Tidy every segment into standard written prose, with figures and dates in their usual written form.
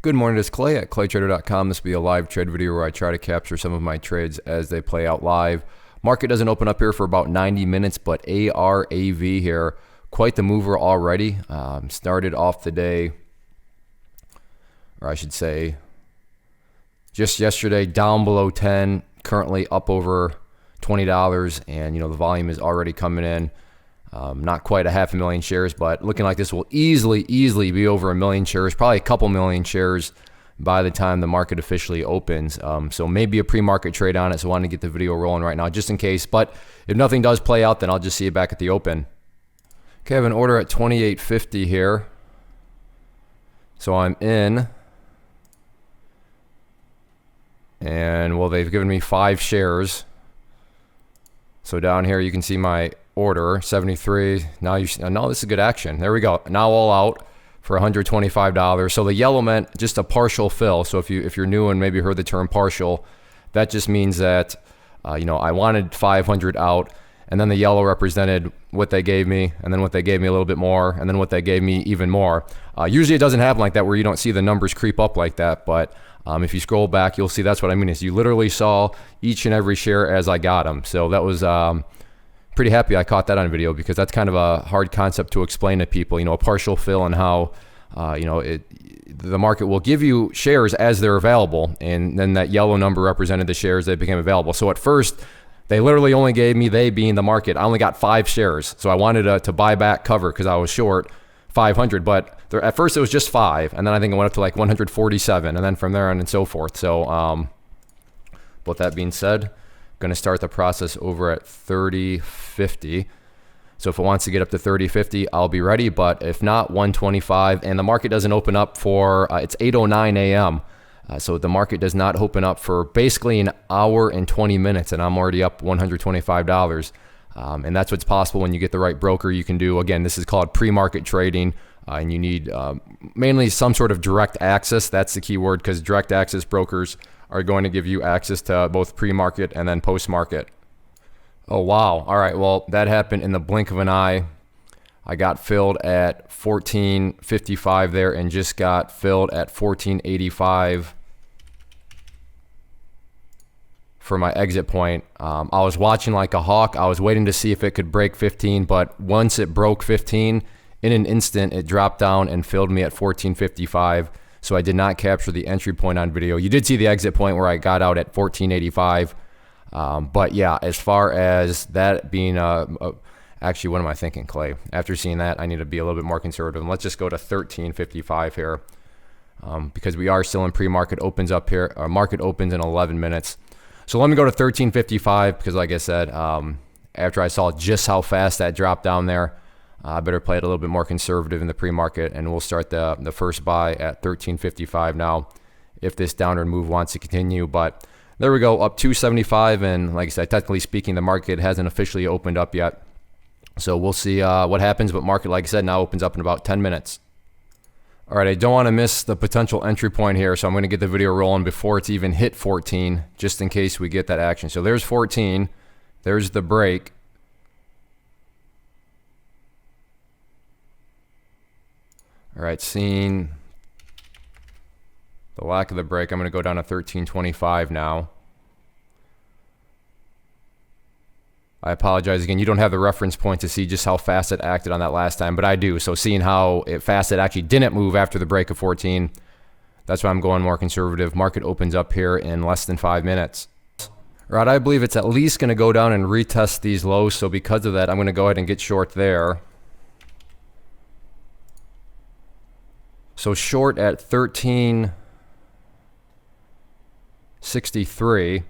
Good morning, this is Clay at claytrader.com. This will be a live trade video where I try to capture some of my trades as they play out live. Market doesn't open up here for about 90 minutes, but ARAV here, quite the mover already. Started off the day, or I should say, just yesterday down below 10, currently up over $20, and the volume is already coming in. Not quite a 500,000 shares, but looking like this will easily be over 1 million shares, probably a couple million shares by the time the market officially opens. So maybe a pre-market trade on it. So I want to get the video rolling right now just in case. But if nothing does play out, then I'll just see you back at the open. Okay, I have an order at 28.50 here. So I'm in. And well, they've given me 5 shares. So down here you can see my order 73. Now no, this is good action. There we go. Now all out for $125. So the yellow meant just a partial fill. So if you're new and maybe heard the term partial, that just means that I wanted 500 out, and then the yellow represented what they gave me, and then what they gave me a little bit more, and then what they gave me even more. Usually it doesn't happen like that where you don't see the numbers creep up like that, but if you scroll back, you'll see that's what I mean is you literally saw each and every share as I got them. So that was pretty happy I caught that on video, because that's kind of a hard concept to explain to people, a partial fill, and how the market will give you shares as they're available, and then that yellow number represented the shares that became available. So at first they literally only gave me, they being the market, I only got 5 shares. So I wanted to buy back cover because I was short 500, but at first it was just 5, and then I think it went up to like 147, and then from there on and so forth. So with that being said, going to start the process over at 30.50. So if it wants to get up to 30.50, I'll be ready. But if not, 125. And the market doesn't open up for, it's 8:09 a.m. So the market does not open up for basically an hour and 20 minutes. And I'm already up $125. And that's what's possible when you get the right broker. You can do, again, this is called pre-market trading. And you need mainly some sort of direct access. That's the key word, because direct access brokers are going to give you access to both pre-market and then post-market. Oh, wow. All right. Well, that happened in the blink of an eye. I got filled at 14.55 there and just got filled at 14.85 for my exit point. I was watching like a hawk. I was waiting to see if it could break 15, but once it broke 15, in an instant, it dropped down and filled me at 14.55. So I did not capture the entry point on video. You did see the exit point where I got out at 14.85. But yeah, as far as that being actually, what am I thinking, Clay? After seeing that, I need to be a little bit more conservative. And let's just go to 13.55 here, because we are still in pre-market. Opens up here. Our market opens in 11 minutes. So let me go to 13.55, because like I said, after I saw just how fast that dropped down there, I better play it a little bit more conservative in the pre-market, and we'll start the first buy at 13.55 now if this downward move wants to continue. But there we go, up 275, and like I said, technically speaking, the market hasn't officially opened up yet. So we'll see what happens, but market, like I said, now opens up in about 10 minutes. All right, I don't want to miss the potential entry point here, so I'm going to get the video rolling before it's even hit 14, just in case we get that action. So there's 14, there's the break. All right, seeing the lack of the break, I'm going to go down to 13.25 now. I apologize again. You don't have the reference point to see just how fast it acted on that last time, but I do. So seeing how fast it actually didn't move after the break of 14, that's why I'm going more conservative. Market opens up here in less than 5 minutes. All right, I believe it's at least going to go down and retest these lows. So because of that, I'm going to go ahead and get short there. So short at 13.63.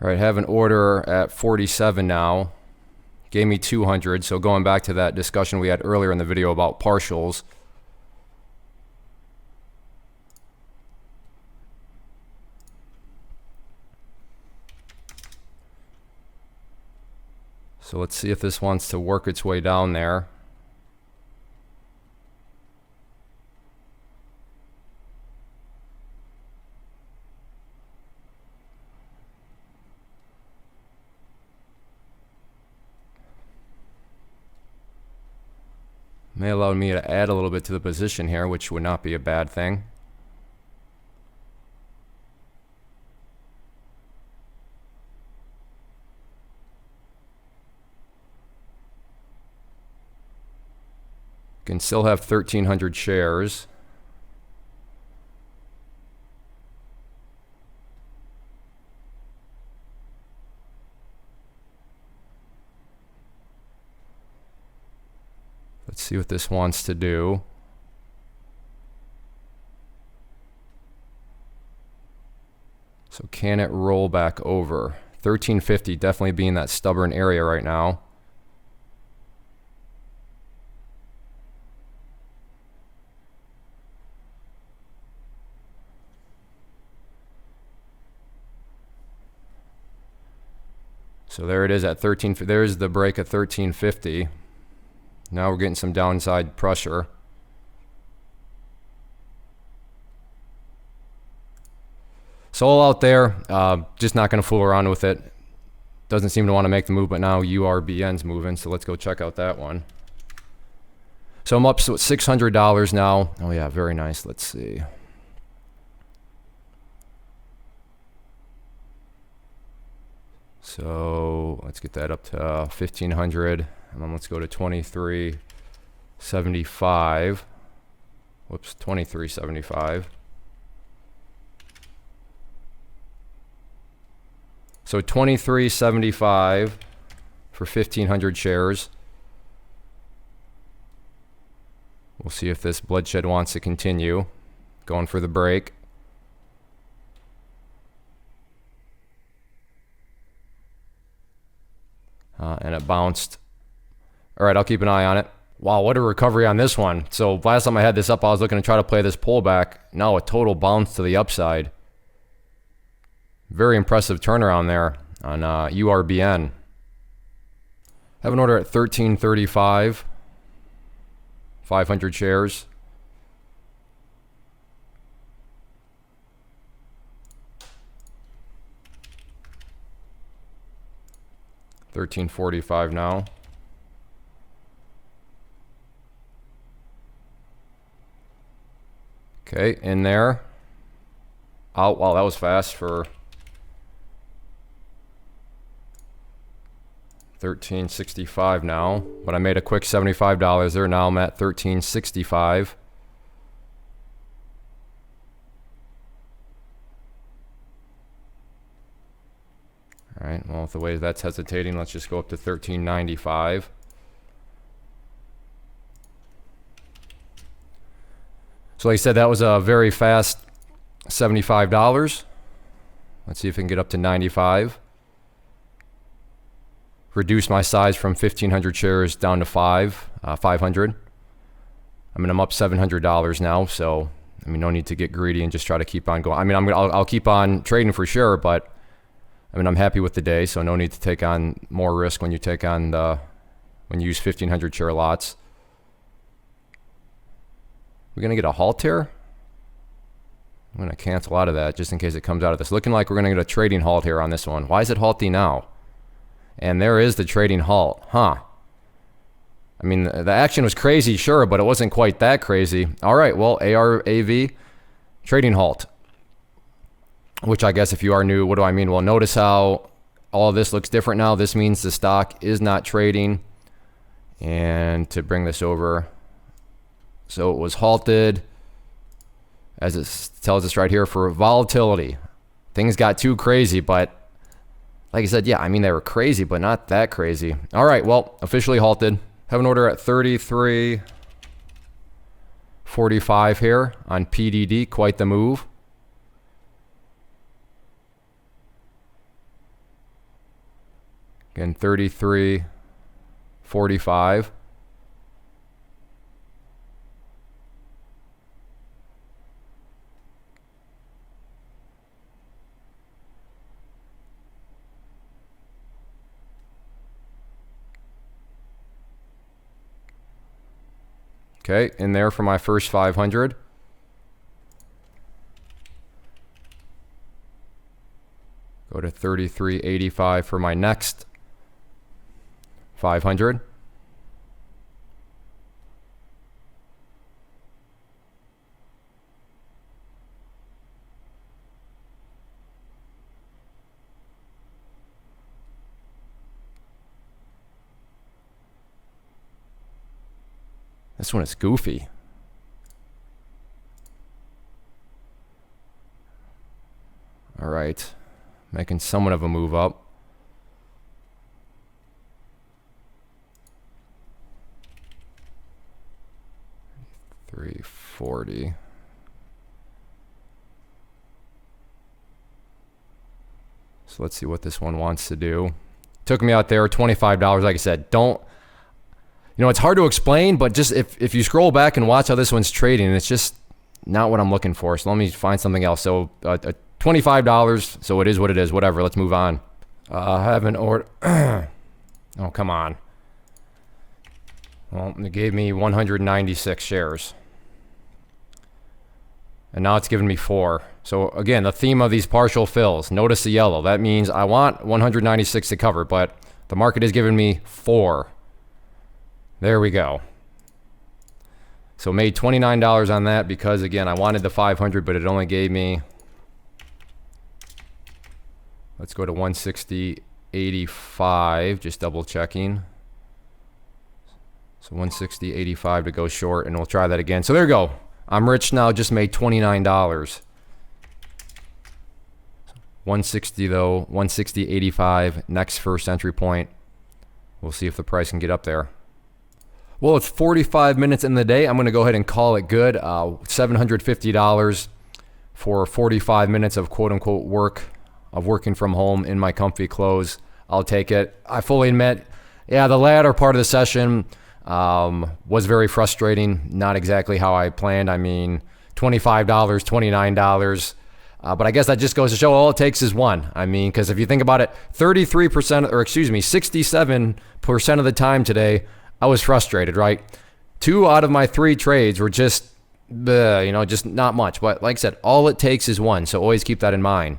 All right, have an order at 47 now. gave me 200. So going back to that discussion we had earlier in the video about partials. So let's see if this wants to work its way down there. May allow me to add a little bit to the position here, which would not be a bad thing. Can still have 1,300 shares. Let's see what this wants to do. So can it roll back over? 1350 definitely being that stubborn area right now. So there it is at 13. There's the break at 1350. Now we're getting some downside pressure. So all out there, just not going to fool around with it. Doesn't seem to want to make the move, but now URBN's moving, so let's go check out that one. So I'm up to $600 now. Oh yeah, very nice. Let's see. So let's get that up to 1,500, and then let's go to 23.75. Whoops, 23.75. So 23.75 for 1,500 shares. We'll see if this bloodshed wants to continue. Going for the break. And it bounced. All right, I'll keep an eye on it. Wow, what a recovery on this one. So last time I had this up, I was looking to try to play this pullback. Now a total bounce to the upside. Very impressive turnaround there on URBN. Have an order at 13.35. 500 shares. $13.45 now. Okay, in there. Out. Wow, that was fast for $13.65 now. But I made a quick $75 there. Now I'm at $13.65. All right, well, with the way that's hesitating, let's just go up to $13.95. So like I said, that was a very fast $75. Let's see if we can get up to 95. Reduce my size from 1,500 shares down to 500. I mean, I'm up $700 now, so I mean, no need to get greedy and just try to keep on going. I mean, I'll keep on trading for sure, but I mean, I'm happy with the day, so no need to take on more risk when you take on when you use 1,500 share lots. We're gonna get a halt here. I'm gonna cancel out of that just in case it comes out of this. Looking like we're gonna get a trading halt here on this one. Why is it halting now? And there is the trading halt, huh? I mean, the action was crazy, sure, but it wasn't quite that crazy. All right, well, ARAV, trading halt. Which I guess if you are new, what do I mean? Well, notice how all of this looks different now. This means the stock is not trading. And to bring this over, so it was halted, as it tells us right here, for volatility. Things got too crazy, but like I said, yeah, I mean, they were crazy, but not that crazy. All right, well, officially halted. Have an order at 33.45 here on PDD. Quite the move. Again, 33 45. Okay, in there for my first 500. Go to 33.85 for my next 500. This one is goofy. All right, making somewhat of a move up. $340. So let's see what this one wants to do. Took me out there, $25. Like I said, don't. You know, it's hard to explain, but just if you scroll back and watch how this one's trading, it's just not what I'm looking for. So let me find something else. So $25. So it is what it is. Whatever. Let's move on. I have an order. Oh, come on. Well, it gave me 196 shares. And now it's giving me 4. So again, the theme of these partial fills. Notice the yellow. That means I want 196 to cover, but the market is giving me 4. There we go. So made $29 on that because, again, I wanted the 500, but it only gave me, let's go to 160.85, just double checking. So 160.85 to go short, and we'll try that again. So there you go. I'm rich now, just made $29. 160 though, 160.85, next first entry point. We'll see if the price can get up there. Well, it's 45 minutes in the day. I'm going to go ahead and call it good. $750 for 45 minutes of quote-unquote work, of working from home in my comfy clothes. I'll take it. I fully admit, yeah, the latter part of the session was very frustrating. Not exactly how I planned. I mean, $25, $29. But I guess that just goes to show all it takes is one. I mean, because if you think about it, 67% of the time today, I was frustrated, right? 2 out of my 3 trades were just, just not much. But like I said, all it takes is one. So always keep that in mind.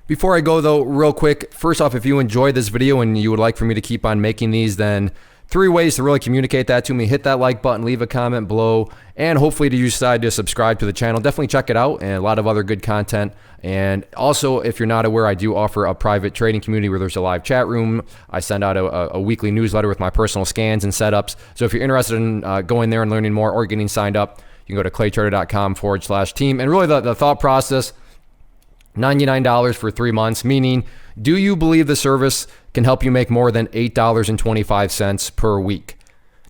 Before I go though, real quick, first off, if you enjoyed this video and you would like for me to keep on making these, then 3 ways to really communicate that to me. Hit that like button, leave a comment below, and hopefully you decide to subscribe to the channel. Definitely check it out, and a lot of other good content. And also, if you're not aware, I do offer a private trading community where there's a live chat room. I send out a weekly newsletter with my personal scans and setups. So if you're interested in going there and learning more or getting signed up, you can go to claytrader.com/team. And really the thought process, $99 for 3 months, meaning, do you believe the service can help you make more than $8.25 per week?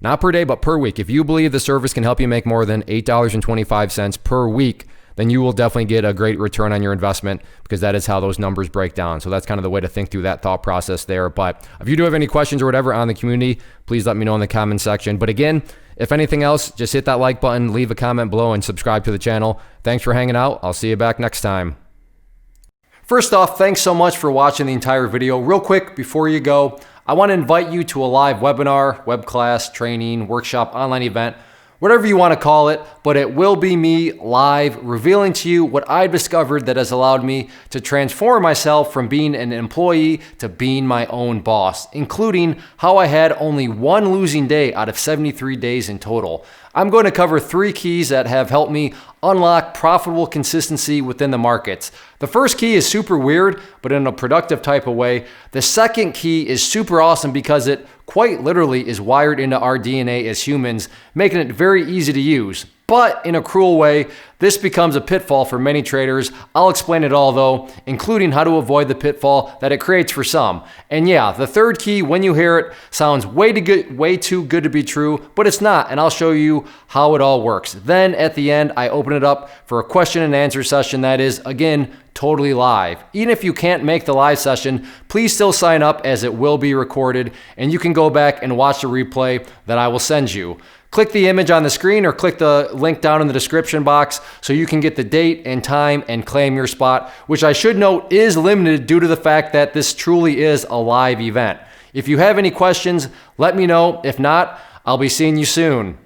Not per day, but per week. If you believe the service can help you make more than $8.25 per week, then you will definitely get a great return on your investment, because that is how those numbers break down. So that's kind of the way to think through that thought process there. But if you do have any questions or whatever on the community, please let me know in the comment section. But again, if anything else, just hit that like button, leave a comment below, and subscribe to the channel. Thanks for hanging out. I'll see you back next time. First off, thanks so much for watching the entire video. Real quick, before you go, I want to invite you to a live webinar, web class, training, workshop, online event, whatever you want to call it, but it will be me live revealing to you what I've discovered that has allowed me to transform myself from being an employee to being my own boss, including how I had only 1 losing day out of 73 days in total. I'm going to cover 3 keys that have helped me unlock profitable consistency within the markets. The first key is super weird, but in a productive type of way. The second key is super awesome because it quite literally is wired into our DNA as humans, making it very easy to use. But in a cruel way, this becomes a pitfall for many traders. I'll explain it all though, including how to avoid the pitfall that it creates for some. And yeah, the third key, when you hear it, sounds way too good to be true, but it's not, and I'll show you how it all works. Then at the end, I open open it up for a question and answer session that is, again, totally live. Even if you can't make the live session, please still sign up as it will be recorded and you can go back and watch the replay that I will send you. Click the image on the screen or click the link down in the description box so you can get the date and time and claim your spot, which I should note is limited due to the fact that this truly is a live event. If you have any questions, let me know. If not, I'll be seeing you soon.